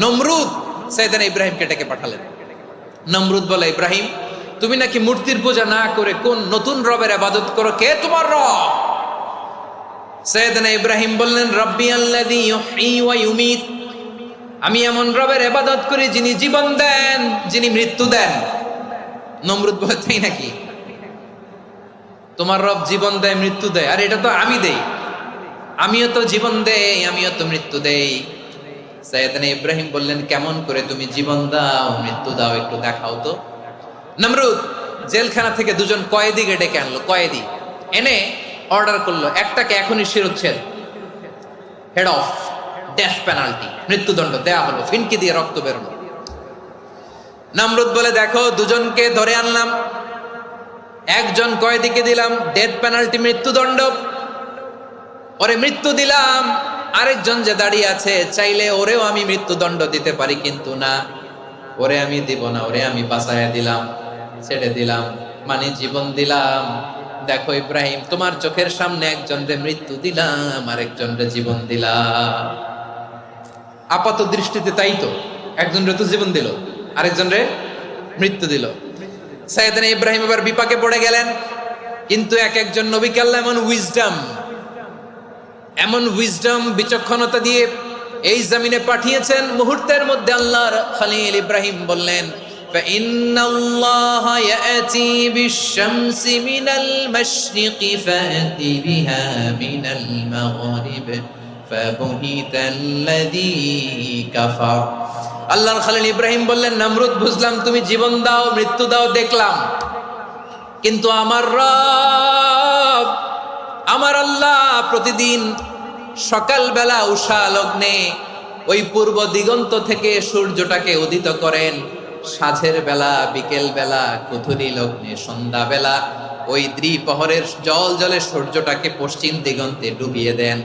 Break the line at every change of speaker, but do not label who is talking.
নমরুদ সাইয়েদনা ইব্রাহিমকে ডেকে পাঠালেন। নমরুদ বলে, ইব্রাহিম তুমি নাকি মূর্তির পূজা না করে কোন নতুন রবের ইবাদত করো, কে তোমার রব? সাইয়েদনা ইব্রাহিম বললেন, রব্বি আল্লাযী ইউহয়ী ওয়া ইউমীত, আমি এমন রবের ইবাদত করি যিনি জীবন দেন, যিনি মৃত্যু দেন। নমরুদ বলে, তাই নাকি? তোমার রব জীবন দেয় মৃত্যু দেয়, আর এটা তো আমি দেই, আমিও তো জীবন দেই, আমিও তো মৃত্যু দেই। সাইয়েদনা ইব্রাহিম বললেন, কেমন করে তুমি জীবন দাও মৃত্যু দাও, একটু দেখাও তো। নমরুদ জেলখানা থেকে দুজন কয়েদিকে ডেকে আনলো, কয়েদি এনে অর্ডার করলো, একটাকে এখনই শিরোচ্ছেদ, হেড অফ ডেথ পেনাল্টি, মৃত্যুদণ্ড দেয়া হলো, ফিনকি দিয়ে রক্ত বেরোলো। নমরুদ বলে, দেখো দুজনকে ধরে আনলাম, একজন কয়েদিকে দিলাম ডেথ পেনাল্টি, মৃত্যুদণ্ড, ওরে মৃত্যু দিলাম। আরেকজন যে দাঁড়িয়ে আছে, চাইলে ওরেও আমি মৃত্যুদণ্ড দিতে পারি, কিন্তু না, ওরে আমি দিব না, ওরে আমি বাঁচাইয়া দিলাম, ছেড়ে দিলাম, মানে জীবন দিলাম। দেখো ইব্রাহিম, তোমার চোখের সামনে একজন রে মৃত্যু দিলাম, আরেকজন রে জীবন দিলাম। আপাত দৃষ্টিতে তাই তো, একজন রে তো জীবন দিল, আরেকজন রে মৃত্যু দিল। সাইয়েদনা ইব্রাহিম এবার বিপাকে পড়ে গেলেন। কিন্তু এক একজন নবীকে আল্লাহ এমন উইজডম বিচক্ষণতা দিয়ে এই জমিনে পাঠিয়েছেন, মুহূর্তের মধ্যে আল্লাহর খলিল ইব্রাহিম বললেন, ফাইন্নাল্লাহা ইয়াতি বিশ-শামসি মিনাল মাশরিকি ফাতি বিহা মিনাল মাগরিব ফাবুহিতাল্লাযী কাফার। আল্লাহর খলিল ইব্রাহিম বললেন, নমরুদ বুঝলাম তুমি জীবন দাও মৃত্যু দাও দেখলাম, কিন্তু আমার রব, আমার আল্লাহ প্রতিদিন সকালবেলা উষা লগ্নে ওই পূর্ব দিগন্ত থেকে সূর্যটাকে উদিত করেন, সাঁঝের বেলা, বিকেল বেলা, কুথুরি লগ্নে, সন্ধ্যা বেলা ওই দ্বিপ্রহরের জল জলে সূর্যটাকে পশ্চিম দিগন্তে ডুবিয়ে দেন।